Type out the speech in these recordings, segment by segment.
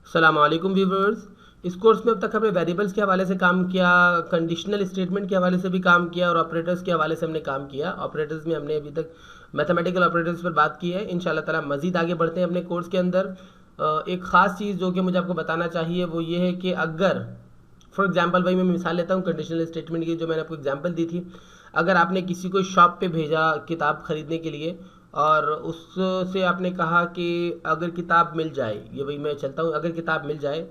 अस्सलाम वालेकुम व्यूवर्स। इस कोर्स में अब तक हमने वेरिएबल्स के हवाले से काम किया, कंडीशनल स्टेटमेंट के हवाले से भी काम किया और ऑपरेटर्स के हवाले से हमने काम किया। ऑपरेटर्स में हमने अभी तक मैथमेटिकल ऑपरेटर्स पर बात की है। इंशाल्लाह ताला मज़ीद आगे बढ़ते हैं अपने कोर्स के अंदर। एक ख़ास चीज़ जो कि मुझे आपको बताना चाहिए वो ये है कि अगर फॉर एग्जांपल भाई मैं मिसाल लेता हूँ कंडीशनल स्टेटमेंट की, जो मैंने आपको एग्जांपल दी थी। अगर आपने किसी को शॉप पे भेजा किताब ख़रीदने के लिए और उससे आपने कहा कि अगर किताब मिल जाए, ये भाई मैं चलता हूँ, अगर किताब मिल जाए,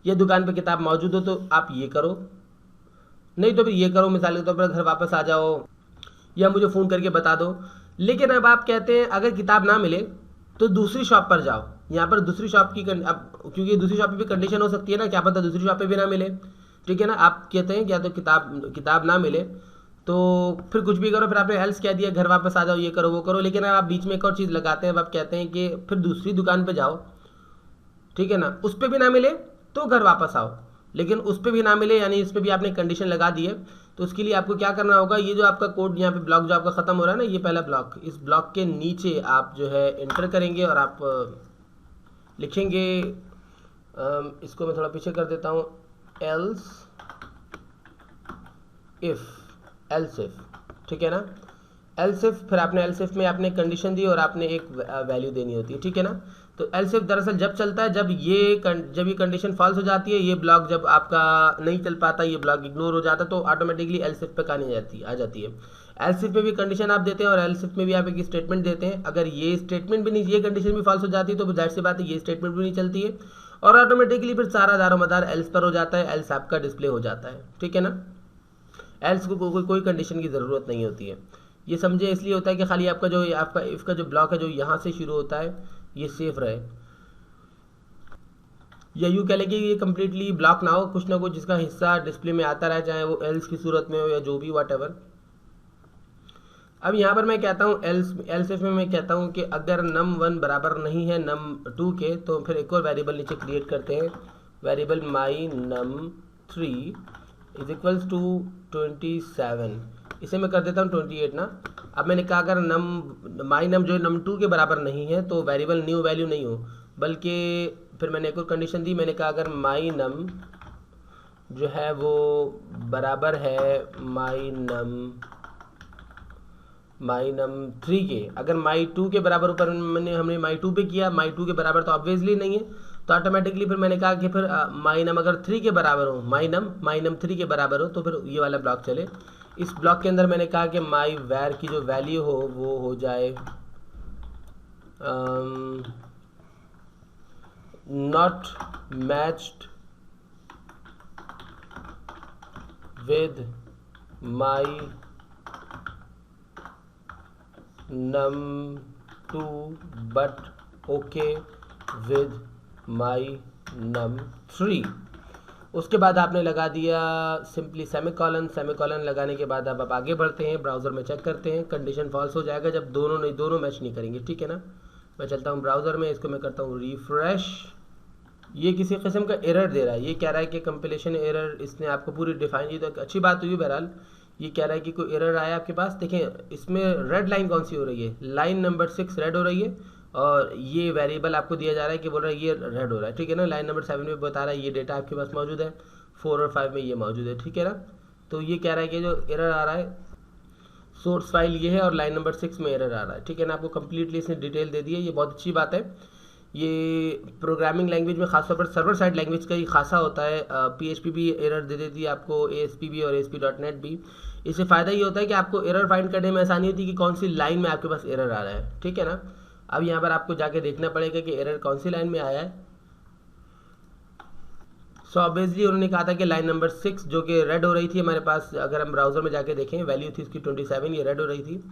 ये दुकान पे किताब मौजूद हो तो आप ये करो, नहीं तो फिर ये करो, मिसाल के तौर पर घर वापस आ जाओ या मुझे फ़ोन करके बता दो। लेकिन अब आप कहते हैं अगर किताब ना मिले तो दूसरी शॉप पर जाओ। यहाँ पर दूसरी शॉप की अब क्योंकि दूसरी शॉप पे भी कंडीशन हो सकती है ना, क्या पता दूसरी शॉप पे भी ना मिले। ठीक है ना, आप कहते हैं क्या तो किताब ना मिले तो फिर कुछ भी करो, फिर आपने एल्स कह दिया घर वापस आ जाओ, ये करो वो करो। लेकिन अब आप बीच में एक और चीज़ लगाते हैं, अब आप कहते हैं कि फिर दूसरी दुकान पर जाओ, ठीक है ना, उस पर भी ना मिले तो घर वापस आओ। लेकिन उस पर भी ना मिले यानी इस पर भी आपने कंडीशन लगा दी है, तो उसके लिए आपको क्या करना होगा, ये जो आपका कोड यहाँ पे ब्लॉक जो आपका ख़त्म हो रहा है ना, ये पहला ब्लॉक, इस ब्लॉक के नीचे आप जो है एंटर करेंगे और आप लिखेंगे, इसको मैं थोड़ा पीछे कर देता हूँ, एल्स इफ, ठीक है ना, एल्स इफ। फिर आपने एल्स इफ में आपने कंडीशन दी और आपने एक वैल्यू देनी होती है, ठीक है ना। तो एल्स इफ दरअसल जब चलता है जब ये कंडीशन फॉल्स हो जाती है, ये ब्लॉक जब आपका नहीं चल पाता, ये ब्लॉक इग्नोर हो जाता है, तो ऑटोमेटिकली एल्स इफ पे कहानी आ जाती है। एल्स इफ में भी कंडीशन आप देते हैं और एल्स इफ में भी आप एक स्टेटमेंट देते हैं। अगर ये स्टेटमेंट भी नहीं, ये कंडीशन भी फॉल्स हो जाती है तो जाहिर सी बात है ये स्टेटमेंट भी नहीं चलती है और ऑटोमेटिकली फिर सारा दारोमदार एल्स पर हो जाता है, एल्स आपका डिस्प्ले हो जाता है, ठीक है ना। एल्स को कोई कंडीशन की ज़रूरत नहीं होती है। ये समझे इसलिए होता है कि खाली आपका जो आपका इफ़ का जो ब्लॉक है जो यहाँ से शुरू होता है ये सेफ रहे, या यूँ कह लें कि ये कम्प्लीटली ब्लॉक ना हो, कुछ ना कुछ जिसका हिस्सा डिस्प्ले में आता रहे, चाहे वो एल्स की सूरत में हो या जो भी वट एवर। अब यहाँ पर मैं कहता हूँ एल्स इफ में मैं कहता हूँ कि अगर num1 बराबर नहीं है num2 के, तो फिर एक और वेरिएबल नीचे क्रिएट करते हैं, variable my num3 is equals to 27। इसे मैं कर देता हूँ 28 ना। अब मैंने कहा अगर my num जो num2 के बराबर नहीं है तो वेरिएबल न्यू वैल्यू नहीं हो, बल्कि फिर मैंने एक और कंडीशन दी, मैंने कहा अगर my num जो है वो बराबर है my num3 के, अगर my2 के बराबर ऊपर हमने my2 पे किया, my2 के बराबर तो ऑब्वियसली नहीं है, तो ऑटोमेटिकली फिर मैंने कहा कि फिर my num अगर 3 के बराबर हो, my num 3 के बराबर हो तो फिर ये वाला ब्लॉक चले। इस ब्लॉक के अंदर मैंने कहा कि my var की जो वैल्यू हो वो हो जाए not matched with my num2 but okay with my num3। उसके बाद आपने लगा दिया सिंपली सेमीकॉलन लगाने के बाद अब आप आगे बढ़ते हैं, ब्राउज़र में चेक करते हैं, कंडीशन फॉल्स हो जाएगा जब दोनों मैच नहीं करेंगे, ठीक है ना। मैं चलता हूँ ब्राउज़र में, इसको मैं करता हूँ रिफ्रेश। ये किसी किस्म का एरर दे रहा है, ये कह रहा है कि कंपिलेशन एरर, इसने आपको पूरी डिफाइन की, तो अच्छी बात हुई बहरहाल। ये कह रहा है कि कोई एरर आया आपके पास, देखें इसमें रेड लाइन कौन सी हो रही है, लाइन नंबर 6 रेड हो रही है और ये वेरिएबल आपको दिया जा रहा है कि बोल रहा है ये रेड हो रहा है, ठीक है ना। लाइन नंबर 7 में बता रहा है ये डेटा आपके पास मौजूद है, 4 और 5 में ये मौजूद है, ठीक है ना। तो ये कह रहा है कि जो एरर आ रहा है सोर्स फाइल ये है और लाइन नंबर 6 में एरर आ रहा है, ठीक है ना। आपको कम्प्लीटली इसने डिटेल दे दी है, ये बहुत अच्छी बात है। ये प्रोग्रामिंग लैंग्वेज में खासतौर पर सर्वर साइड लैंग्वेज का ही खासा होता है। PHP भी एरर दे देती है आपको, ASP भी और ASP.NET भी। इससे फ़ायदा ये होता है कि आपको एरर फाइंड करने में आसानी होती है कि कौन सी लाइन में आपके पास एरर आ रहा है, ठीक है ना। अब यहाँ पर आपको जाके देखना पड़ेगा कि एरर कौन सी लाइन में आया है। सो ऑब्वियसली उन्होंने कहा था कि लाइन नंबर 6 जो कि रेड हो रही थी हमारे पास, अगर हम ब्राउज़र में जाके देखें वैल्यू थी इसकी 27, ये रेड हो रही थी।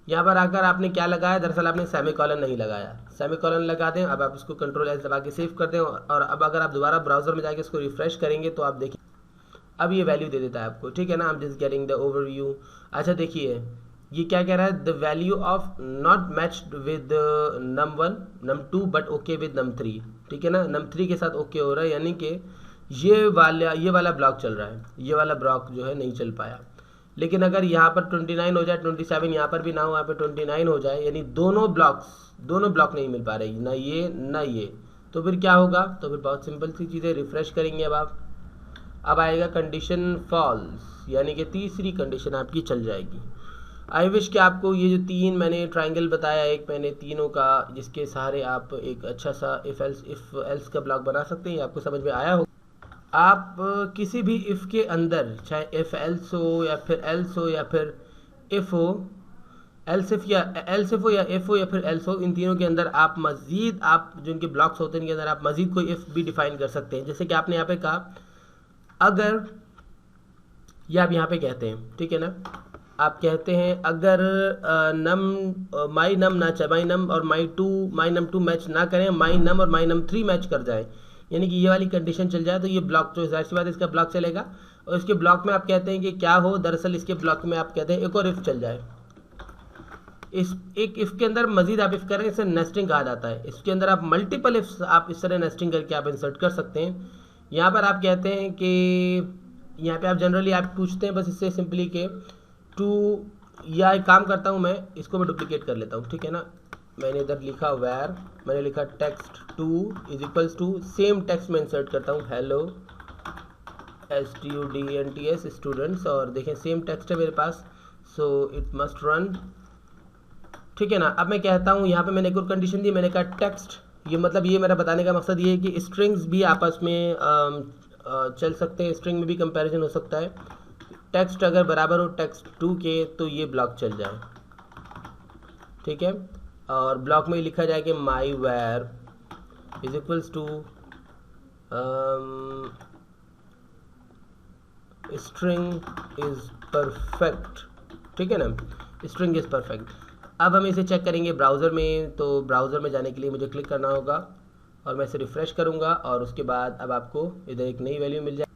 यहाँ पर आकर आपने क्या लगाया, दरअसल आपने सेमीकॉलन नहीं लगाया, सेमीकॉलन लगा दें। अब आप इसको Ctrl+S दबा के सेव कर दें और अब अगर आप दोबारा ब्राउज़र में जाके इसको रिफ्रेश करेंगे तो आप देखिए अब ये वैल्यू दे देता है आपको, ठीक है ना। I am just getting the overview. अच्छा देखिए ये क्या कह रहा है, the value of not matched with num1 num2 but okay with num3, ठीक है ना। num3 के साथ ओके हो रहा है, यानी कि ये वाला ब्लॉक चल रहा है, ये वाला ब्लॉक जो है नहीं चल पाया। लेकिन अगर यहाँ पर 29 हो जाए, 27 यहाँ पर भी ना हो, यहाँ पर 29 हो जाए, यानी दोनों ब्लॉक नहीं मिल पा रही, ना ये ना ये, तो फिर क्या होगा, तो फिर बहुत सिंपल सी चीज़ें, रिफ्रेश करेंगे अब आएगा कंडीशन फॉल्स, यानी कि तीसरी कंडीशन आपकी चल जाएगी। आई विश कि आपको ये जो तीन मैंने ट्राइंगल बताया, एक मैंने तीनों का जिसके सहारे आप एक अच्छा सा इफ़ एल्स का ब्लॉक बना सकते हैं, ये आपको समझ में आया हो। आप किसी भी इफ़ के अंदर, चाहे इफ़ एल्स हो या फिर एल्स हो या फिर इफ़ हो, एल्स इफ या इफ़ हो या फिर एल्स हो, इन तीनों के अंदर आप मज़ीद, आप जो इनके ब्लॉक्स होते हैं इनके अंदर आप मज़ीद कोई इफ़ भी डिफाइन कर सकते हैं। जैसे कि आपने यहाँ पे कहा अगर, ये आप यहाँ पे कहते हैं, ठीक है ना, आप कहते हैं अगर माई नम माई नम और माई नम टू मैच ना करें, माई नम और माई नम 3 मैच कर जाए, यानी कि ये वाली कंडीशन चल जाए, तो ये ब्लॉक, तो जाहिर सी बात है इसका ब्लॉक चलेगा। और इसके ब्लॉक में आप कहते हैं कि क्या हो, दरअसल इसके ब्लॉक में आप कहते हैं एक और इफ़ चल जाए। इस एक इफ़ के अंदर मजीद आप इफ़ करें, इसे नेस्टिंग कहा जाता है। इसके अंदर आप मल्टीपल इफ्स आप इस तरह नेस्टिंग करके आप इंसर्ट कर सकते हैं। यहाँ पर आप कहते हैं कि यहाँ पे आप जनरली आप पूछते हैं बस इससे सिंपली के टू, या एक काम करता हूँ मैं, इसको मैं डुप्लीकेट कर लेता हूँ, ठीक है ना। मैंने इधर लिखा वेर, मैंने लिखा text two is equals to, same text में इंसर्ट करता हूँ हेलो STUDENTS स्टूडेंट्स, और देखें सेम टेक्स्ट है मेरे पास, सो इट मस्ट रन, ठीक है ना। अब मैं कहता हूँ यहाँ पे मैंने एक और कंडीशन दी, मैंने कहा टेक्स्ट, ये मतलब ये मेरा बताने का मकसद ये है कि स्ट्रिंग्स भी आपस में चल सकते हैं, स्ट्रिंग में भी कंपैरिजन हो सकता है। टेक्स्ट अगर बराबर हो टेक्स्ट 2 के तो ये ब्लॉक चल जाए, ठीक है। और ब्लॉक में लिखा जाए कि my var is equals to string is perfect, ठीक है ना, स्ट्रिंग इज परफेक्ट। अब हम इसे चेक करेंगे ब्राउज़र में, तो ब्राउज़र में जाने के लिए मुझे क्लिक करना होगा और मैं इसे रिफ़्रेश करूँगा, और उसके बाद अब आपको इधर एक नई वैल्यू मिल जाए।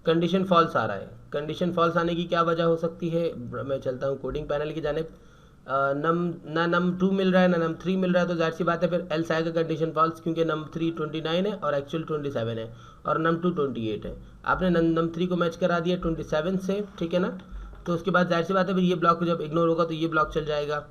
कंडीशन फॉल्स आ रहा है। कंडीशन फॉल्स आने की क्या वजह हो सकती है, मैं चलता हूँ कोडिंग पैनल की जानिब। नम 2 मिल रहा है ना नम 3 मिल रहा है, तो जाहिर सी बात है फिर एल्स आएगा कंडीशन फॉल्स, क्योंकि नम 3 29 है और एक्चुअल 27 है और नम 2 28 है। आपने नम 3 को मैच करा दिया 27 से, ठीक है ना, तो उसके बाद जाहिर सी बात है फिर ये ब्लॉक जब इग्नोर होगा तो ये ब्लॉक चल जाएगा।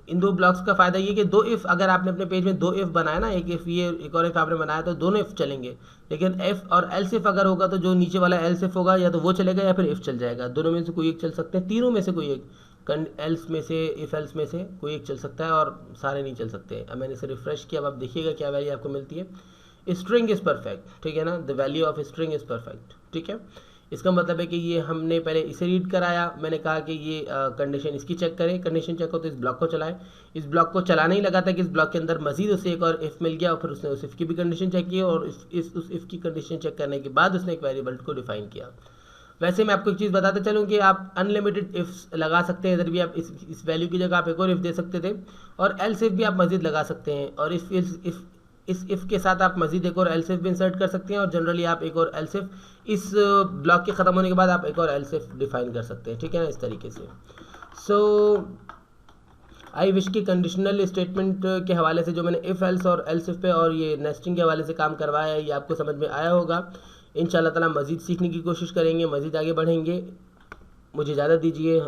इन दो ब्लॉक्स का फ़ायदा ये कि दो इफ़, अगर आपने अपने पेज में दो इफ़ बनाया ना, एक इफ़ ये एक और इफ़ आपने बनाया, तो दोनों इफ़ चलेंगे। लेकिन इफ़ और एल्स इफ़ अगर होगा तो जो नीचे वाला एल्स इफ़ होगा या तो वो चलेगा या फिर इफ़ चल जाएगा, दोनों में से कोई एक चल सकते हैं, तीनों में से कोई एक, एल्स में से, इफ़ एल्स में से कोई एक चल सकता है और सारे नहीं चल सकते। अब मैंने इसे रिफ्रेश किया, अब आप देखिएगा क्या वैल्यू आपको मिलती है। स्ट्रिंग इज़ परफेक्ट, ठीक है ना, the value of string is perfect, ठीक है। इसका मतलब है कि ये हमने पहले इसे रीड कराया, मैंने कहा कि ये कंडीशन इसकी चेक करें, कंडीशन चेक हो तो इस ब्लॉक को चलाएं। इस ब्लॉक को चलाने ही लगा था कि इस ब्लॉक के अंदर मजीद उसे एक और इफ़ मिल गया, और फिर उसने उस इफ़ की भी कंडीशन चेक की, और उस इफ़ की कंडीशन चेक करने के बाद उसने एक वेरिएबल को डिफाइन किया। वैसे मैं आपको एक चीज़ बताते चलूँ कि आप अनलिमिटेड इफ्स लगा सकते हैं, इधर भी आप इस वैल्यू की जगह आप एक और इफ़ दे सकते थे, और एल्स इफ भी आप मजीद लगा सकते हैं, और इस इफ़ के साथ आप मजीद एक और एल्स इफ भी इंसर्ट कर सकते हैं, और जनरली आप एक और एल्स इफ इस ब्लॉक के ख़त्म होने के बाद आप एक और एल्स इफ डिफाइन कर सकते हैं, ठीक है ना, इस तरीके से। सो आई विश की कंडीशनल स्टेटमेंट के हवाले से जो मैंने इफ़ एल्स और एल्स इफ पे और ये नेस्टिंग के हवाले से काम करवाया है, ये आपको समझ में आया होगा। इंशाल्लाह ताला मज़ीद सीखने की कोशिश करेंगे, मज़ीद आगे बढ़ेंगे। मुझे इजाज़त दीजिए।